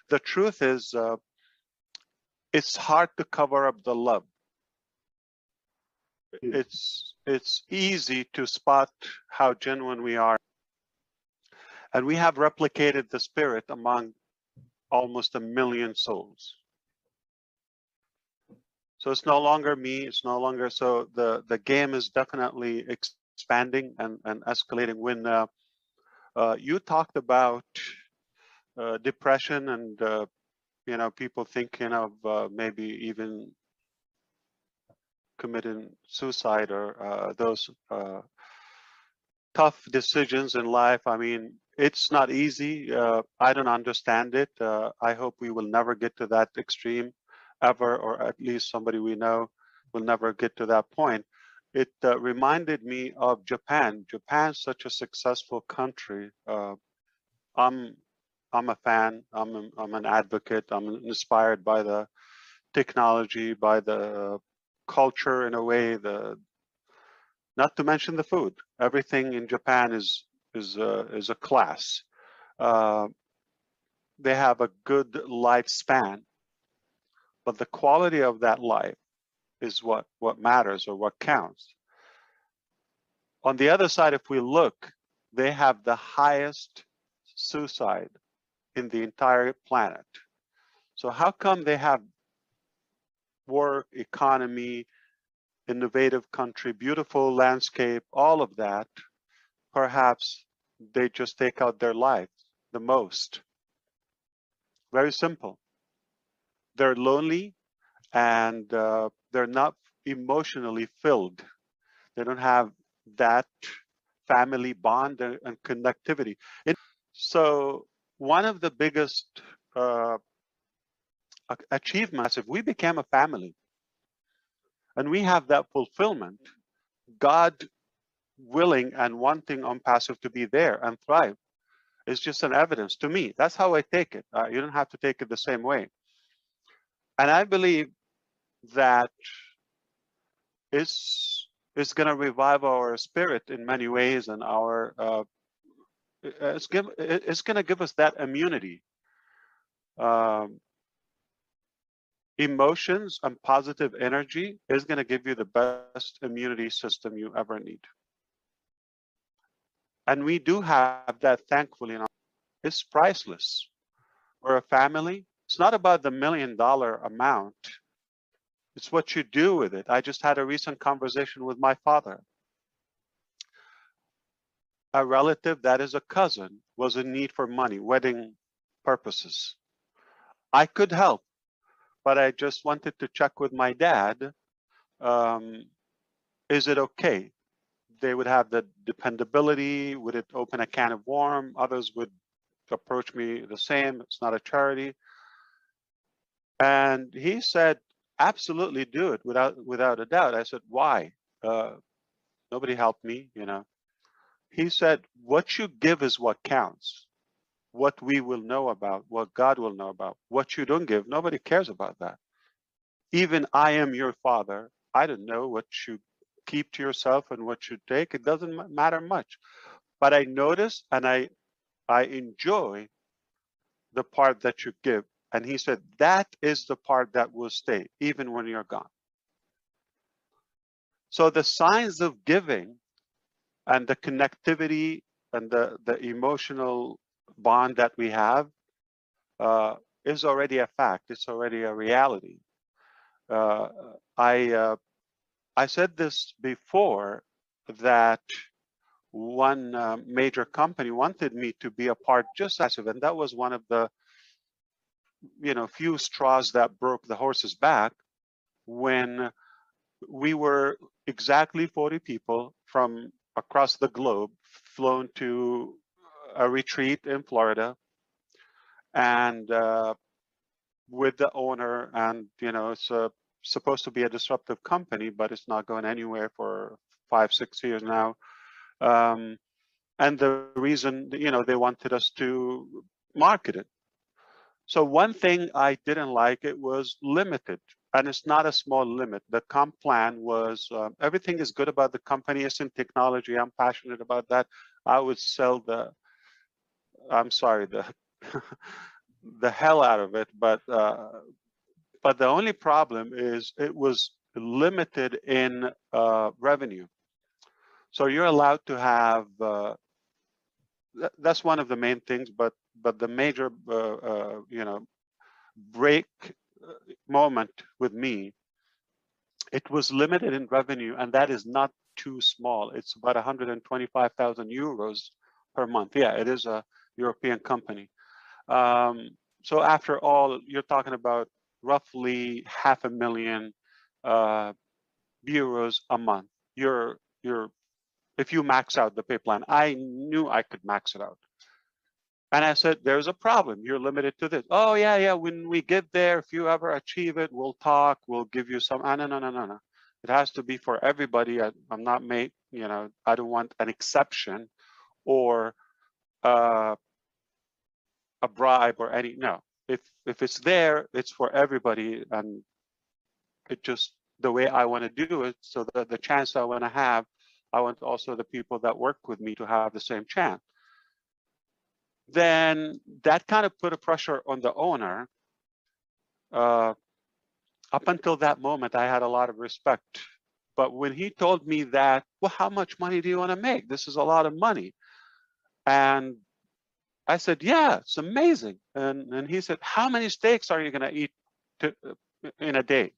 the truth is, it's hard to cover up the love. It's easy to spot how genuine we are. And we have replicated the spirit among almost 1 million souls. So it's no longer me, it's no longer, so the game is definitely expanding and escalating. When you talked about depression and people thinking of maybe even committing suicide or those tough decisions in life. I mean, it's not easy. I don't understand it. I hope we will never get to that extreme ever, or at least somebody we know will never get to that point. It reminded me of Japan. Japan's such a successful country. I'm a fan. I'm an advocate. I'm inspired by the technology, by the culture in a way. Not to mention the food. Everything in Japan is a class. They have a good lifespan, but the quality of that life is what matters or what counts. On the other side, if we look, they have the highest suicide in the entire planet. So how come they have work, economy, innovative country, beautiful landscape, all of that? Perhaps they just take out their life the most. Very simple. They're lonely and they're not emotionally filled. They don't have that family bond and connectivity. So one of the biggest achievements, if we became a family and we have that fulfillment, God willing and wanting ONPASSIVE to be there and thrive, is just an evidence to me. That's how I take it. You don't have to take it the same way. And I believe that it's going to revive our spirit in many ways, and our it's going to give us that immunity. Emotions and positive energy is going to give you the best immunity system you ever need. And we do have that, thankfully. It's priceless. We're a family. It's not about the $1 million amount. It's what you do with it. I just had a recent conversation with my father. A relative that is a cousin was in need for money, wedding purposes. I could help, but I just wanted to check with my dad. Is it okay? They would have the dependability. Would it open a can of worms? Others would approach me the same. It's not a charity. And he said, absolutely do it without a doubt. I said, why? Nobody helped me, He said, what you give is what counts. What we will know about, what God will know about. What you don't give, nobody cares about that. Even I am your father. I don't know what you keep to yourself and what you take. It doesn't matter much. But I notice and I enjoy the part that you give. And he said, that is the part that will stay, even when you're gone. So the signs of giving and the connectivity and the emotional bond that we have is already a fact. It's already a reality. I said this before, that one major company wanted me to be a part just as, and that was one of the few straws that broke the horse's back, when we were exactly 40 people from across the globe flown to a retreat in Florida, and with the owner, and it's supposed to be a disruptive company, but it's not going anywhere for 5-6 years now. And the reason, they wanted us to market it. So one thing I didn't like, it was limited, and it's not a small limit. The comp plan was, everything is good about the company. It's in technology. I'm passionate about that. I would sell the the hell out of it, but the only problem is it was limited in revenue. So you're allowed to have, that's one of the main things, but the major, you know, break moment with me, it was limited in revenue, and that is not too small. It's about 125,000 euros per month. Yeah, it is a European company. So after all, you're talking about roughly 500,000 euros a month. If you max out the pay plan, I knew I could max it out. And I said, there's a problem. You're limited to this. Oh, yeah. When we get there, if you ever achieve it, we'll talk. We'll give you some. No. It has to be for everybody. I'm not made, you know, I don't want an exception or a bribe or any. No, if it's there, it's for everybody. And it just the way I want to do it. So that the chance I want to have, I want also the people that work with me to have the same chance. Then that kind of put a pressure on the owner. Up until that moment, I had a lot of respect. But when he told me that, well, how much money do you want to make? This is a lot of money. And I said, yeah, it's amazing. And he said, how many steaks are you going to eat in a day?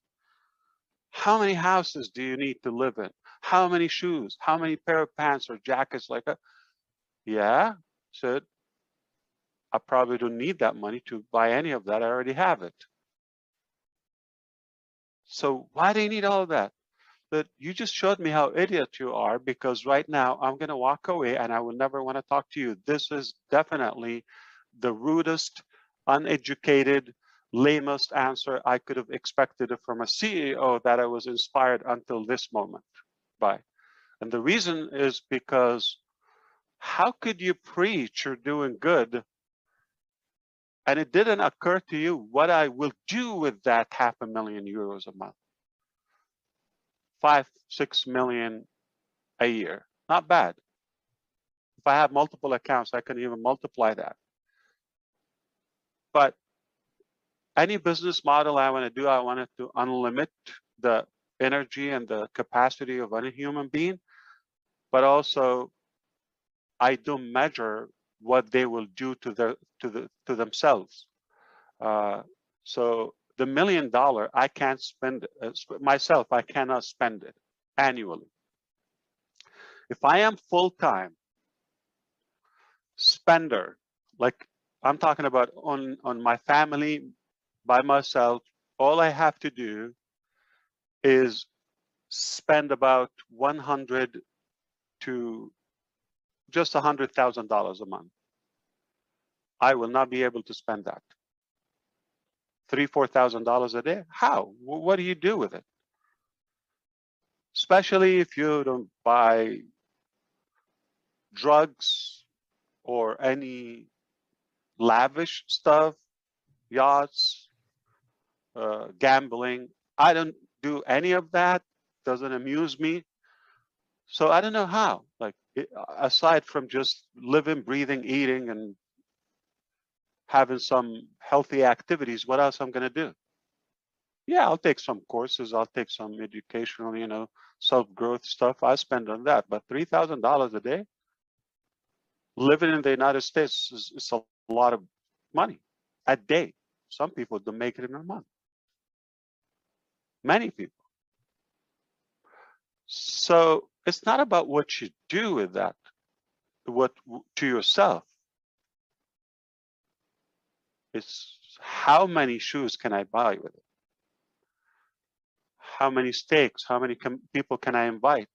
How many houses do you need to live in? How many shoes? How many pair of pants or jackets like that? Yeah, said, I probably don't need that money to buy any of that. I already have it. So why do you need all of that? But you just showed me how idiot you are, because right now I'm going to walk away and I will never want to talk to you. This is definitely the rudest, uneducated, lamest answer I could have expected from a CEO that I was inspired until this moment by. And the reason is because how could you preach you're doing good and it didn't occur to you what I will do with that 500,000 euros a month? 5-6 million a year. Not bad. If I have multiple accounts, I can even multiply that. But any business model I want to do, I want it to unlimit the energy and the capacity of any human being, but also I don't measure what they will do to themselves. So the $1 million, I can't spend myself. I cannot spend it annually. If I am full-time spender, like I'm talking about on my family, by myself, all I have to do is spend about 100 to just $100,000 a month. I will not be able to spend that. $3,000-4,000 a day. How? What do you do with it? Especially if you don't buy drugs or any lavish stuff, yachts, gambling. I don't do any of that. Doesn't amuse me. So I don't know how. Like aside from just living, breathing, eating, and having some healthy activities, what else I'm going to do? Yeah, I'll take some courses. I'll take some educational, you know, self-growth stuff. I spend on that. But $3,000 a day, living in the United States is a lot of money a day. Some people don't make it in a month. Many people. So it's not about what you do with that, what to yourself. It's how many shoes can I buy with it? How many steaks? How many people can I invite?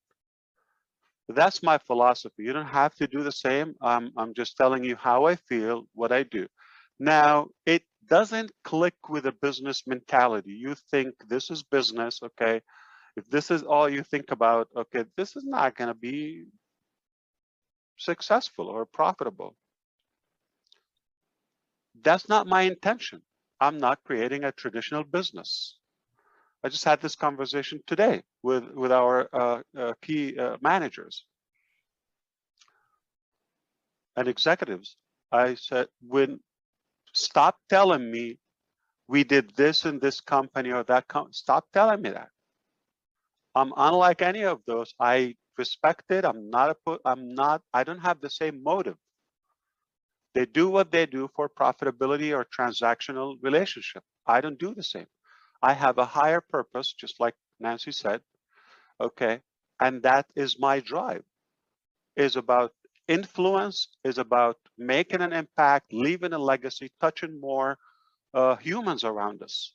That's my philosophy. You don't have to do the same. I'm just telling you how I feel, what I do. Now, it doesn't click with a business mentality. You think this is business, okay? If this is all you think about, okay, this is not going to be successful or profitable. That's not my intention. I'm not creating a traditional business. I just had this conversation today with our key managers and executives. I said, when Stop telling me we did this in this company or that company. Stop telling me that. I'm unlike any of those. I respect it. I don't have the same motive. They do what they do for profitability or transactional relationship. I don't do the same. I have a higher purpose, just like Nancy said, okay? And that is my drive, is about influence, is about making an impact, leaving a legacy, touching more humans around us.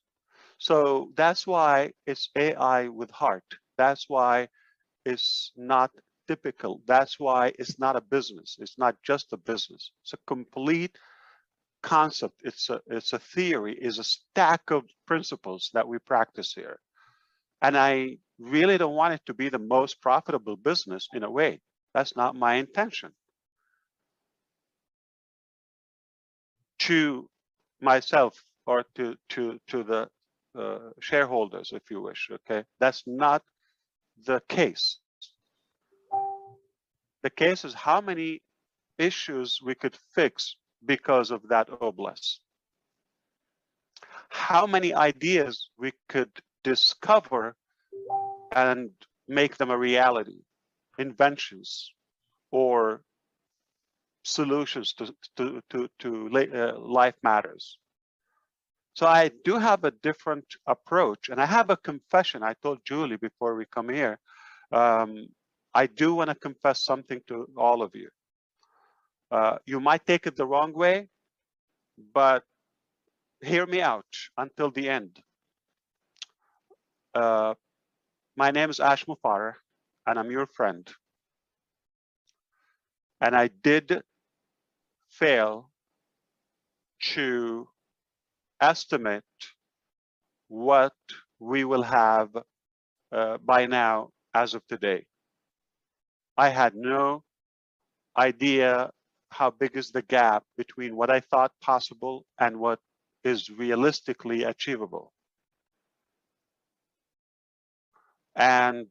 So that's why it's AI with heart. That's why it's not typical. That's why it's not a business. It's not just a business. It's a complete concept. It's a theory, is a stack of principles that we practice here. And I really don't want it to be the most profitable business in a way. That's not my intention. To myself or to the shareholders, if you wish, okay? That's not the case. The case is how many issues we could fix because of that oblast. How many ideas we could discover and make them a reality, inventions or solutions to life matters. So I do have a different approach, and I have a confession. I told Julie before we come here, I do want to confess something to all of you. You might take it the wrong way, but hear me out until the end. My name is Ash Mufareh, and I'm your friend. And I did fail to estimate what we will have by now as of today. I had no idea how big is the gap between what I thought possible and what is realistically achievable. And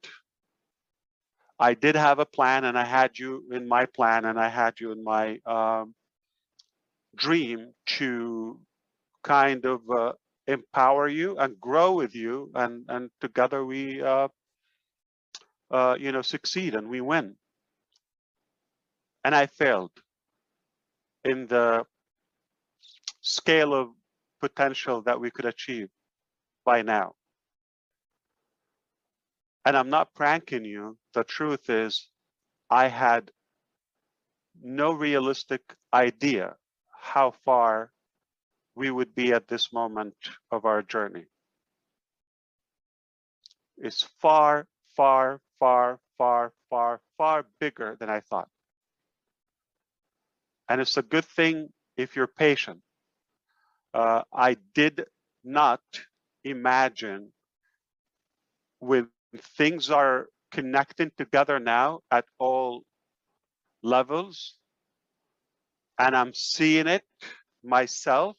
I did have a plan, and I had you in my plan, and I had you in my dream to kind of empower you and grow with you, and together we succeed and we win. And I failed in the scale of potential that we could achieve by now. And I'm not pranking you. The truth is, I had no realistic idea how far we would be at this moment of our journey. It's far, far, far, far, far, far bigger than I thought. And it's a good thing if you're patient. I did not imagine, with things are connecting together now at all levels, and I'm seeing it myself,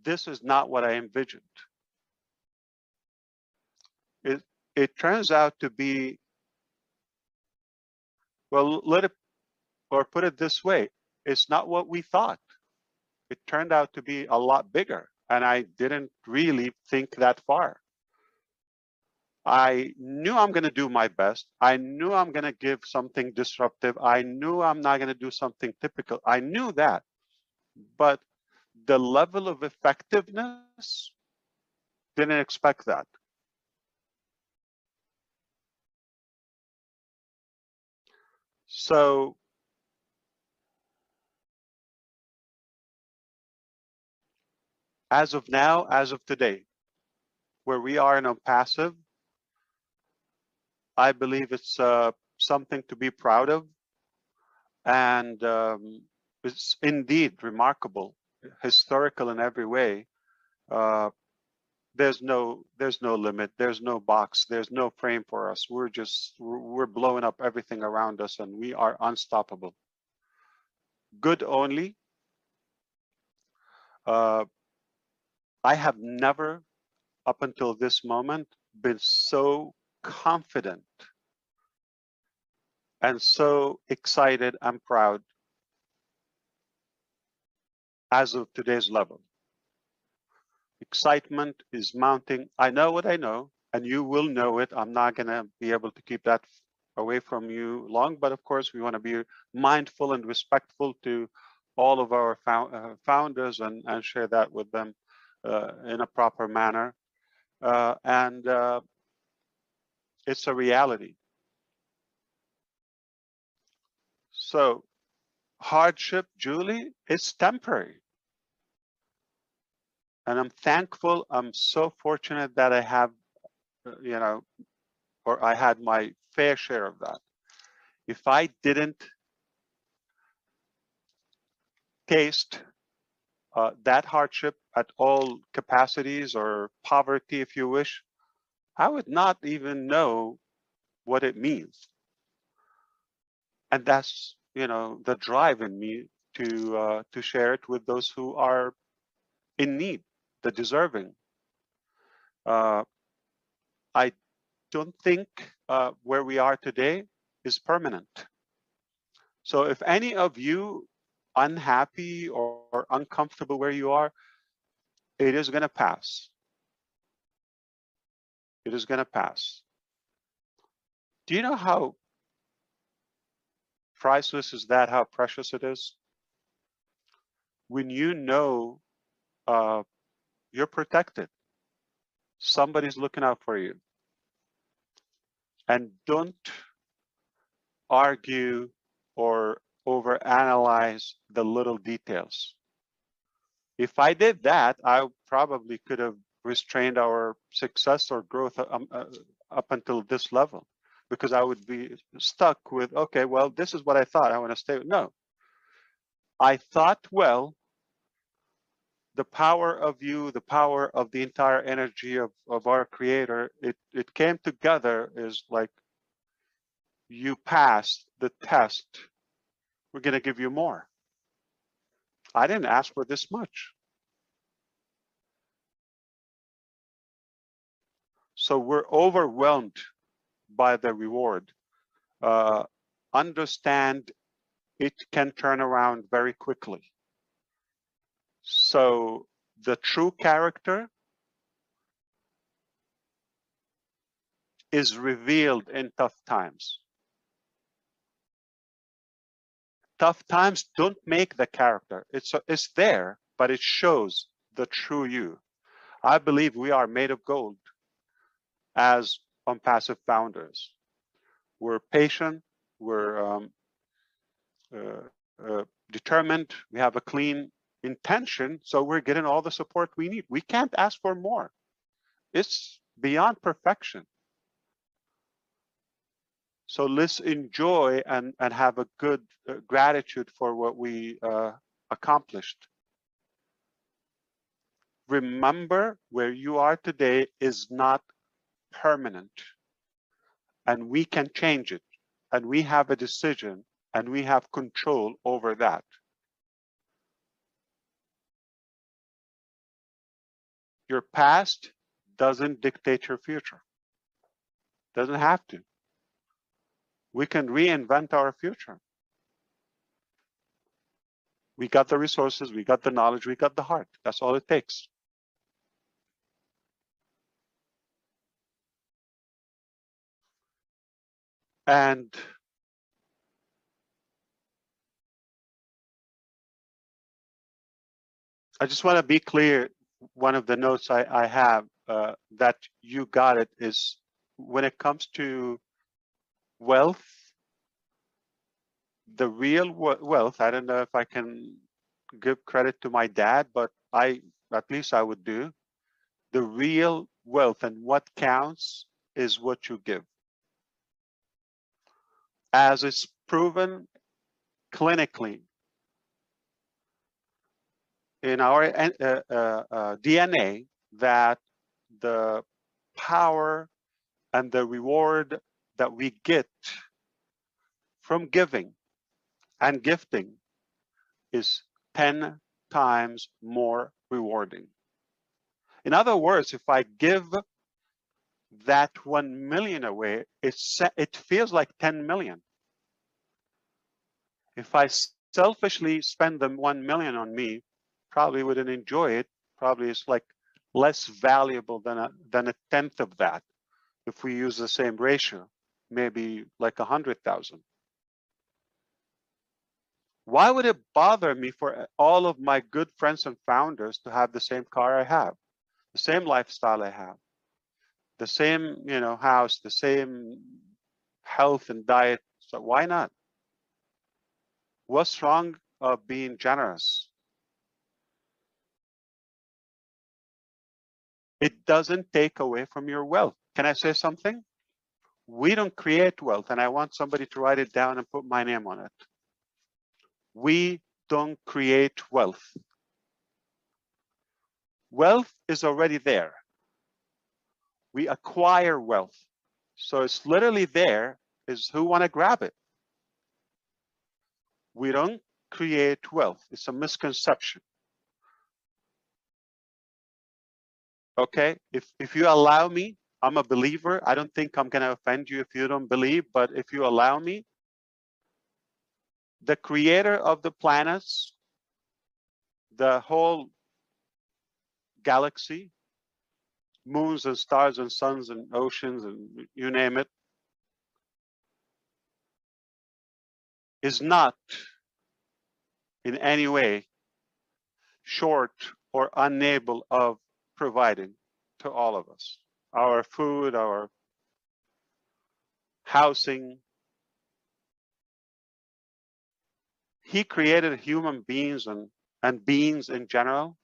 this is not what I envisioned. It turns out to be, well, put it this way, it's not what we thought. It turned out to be a lot bigger, and I didn't really think that far. I knew I'm going to do my best. I knew I'm going to give something disruptive. I knew I'm not going to do something typical. I knew that. But the level of effectiveness, didn't expect that. So as of now, as of today, where we are in ONPASSIVE, I believe it's something to be proud of. And it's indeed remarkable, historical in every way. There's no limit, there's no box, there's no frame for us. We're blowing up everything around us, and we are unstoppable. Good only. I have never, up until this moment, been so confident and so excited and proud as of today's level. Excitement is mounting. I know what I know, and you will know it. I'm not going to be able to keep that away from you long, but of course, we want to be mindful and respectful to all of our founders and share that with them in a proper manner. And it's a reality. So hardship, Julie, is temporary. And I'm thankful, I'm so fortunate that I have, or I had my fair share of that. If I didn't taste that hardship at all capacities, or poverty, if you wish, I would not even know what it means. And that's, the drive in me to share it with those who are in need, the deserving. I don't think where we are today is permanent. So if any of you unhappy or uncomfortable where you are, it is going to pass. It is going to pass. Do you know how priceless is that? How precious it is? When you know you're protected, somebody's looking out for you. And don't argue or overanalyze the little details. If I did that, I probably could have restrained our success or growth up until this level, because I would be stuck with, okay, well, this is what I thought, I want to stay with. No, I thought, well, the power of you, the power of the entire energy of our creator, it came together is like, you passed the test, we're going to give you more. I didn't ask for this much. So we're overwhelmed by the reward. Understand it can turn around very quickly. So the true character is revealed in tough times. Tough times don't make the character. It's there, but it shows the true you. I believe we are made of gold as ONPASSIVE founders. We're patient, we're determined, we have a clean intention, so we're getting all the support we need. We can't ask for more. It's beyond perfection. So let's enjoy and have a good gratitude for what we accomplished. Remember, where you are today is not permanent, and we can change it, and we have a decision, and we have control over that. Your past doesn't dictate your future. Doesn't have to. We can reinvent our future. We got the resources, we got the knowledge, we got the heart. That's all it takes. And I just want to be clear, one of the notes I have that you got it is, when it comes to wealth, the real wealth, I don't know if I can give credit to my dad, but at least I would do. The real wealth and what counts is what you give. As it's proven clinically in our DNA, that the power and the reward that we get from giving and gifting is 10 times more rewarding. In other words, if I give that 1 million away, it feels like 10 million. If I selfishly spend the 1 million on me, probably wouldn't enjoy it. Probably it's like less valuable than a tenth of that. If we use the same ratio, maybe like 100,000. Why would it bother me for all of my good friends and founders to have the same car I have, the same lifestyle I have, the same, house, the same health and diet? So why not? What's wrong of being generous? It doesn't take away from your wealth. Can I say something? We don't create wealth, and I want somebody to write it down and put my name on it. We don't create wealth. Wealth is already there. We acquire wealth. So it's literally there, is who want to grab it. We don't create wealth. It's a misconception. Okay, if you allow me, I'm a believer. I don't think I'm going to offend you if you don't believe, but if you allow me, the creator of the planets, the whole galaxy, moons and stars and suns and oceans and you name it, is not in any way short or unable of providing to all of us our food, our housing. He created human beings and beings in general.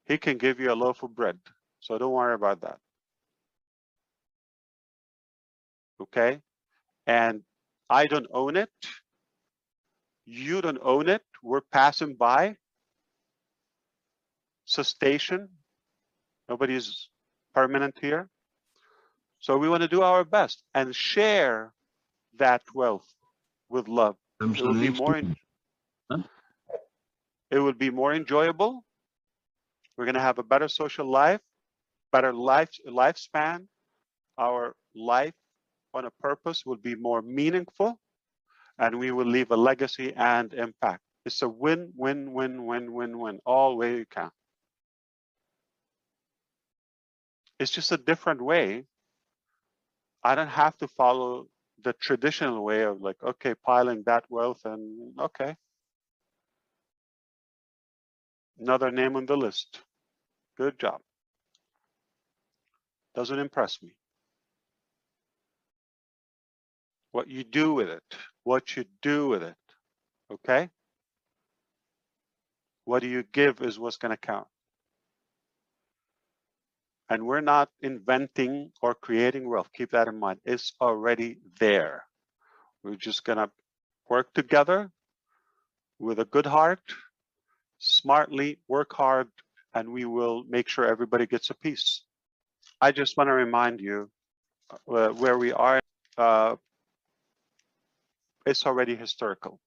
He can give you a loaf of bread, so don't worry about that. Okay? And I don't own it. You don't own it. We're passing by. Cessation. Nobody's permanent here. So we want to do our best and share that wealth with love. It will be more. It will be more enjoyable. We're going to have a better social life, better lifespan. Our life on a purpose will be more meaningful, and we will leave a legacy and impact. It's a win, win, win, win, win, win, all way you can. It's just a different way. I don't have to follow the traditional way of like, okay, piling that wealth and okay. Another name on the list. Good job. Doesn't impress me. What you do with it, what you do with it, okay? What do you give is what's going to count. And we're not inventing or creating wealth. Keep that in mind. It's already there. We're just going to work together with a good heart, smartly work hard, and we will make sure everybody gets a piece. I just want to remind you where we are. It's already historical.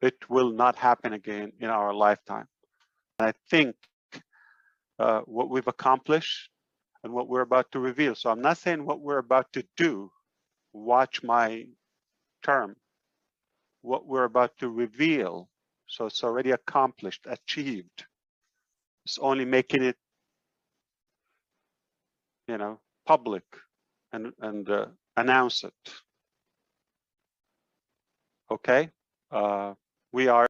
It will not happen again in our lifetime. And I think what we've accomplished and what we're about to reveal. So I'm not saying what we're about to do. Watch my term. What we're about to reveal. So it's already accomplished, achieved. It's only making it, public and announce it. Okay, we are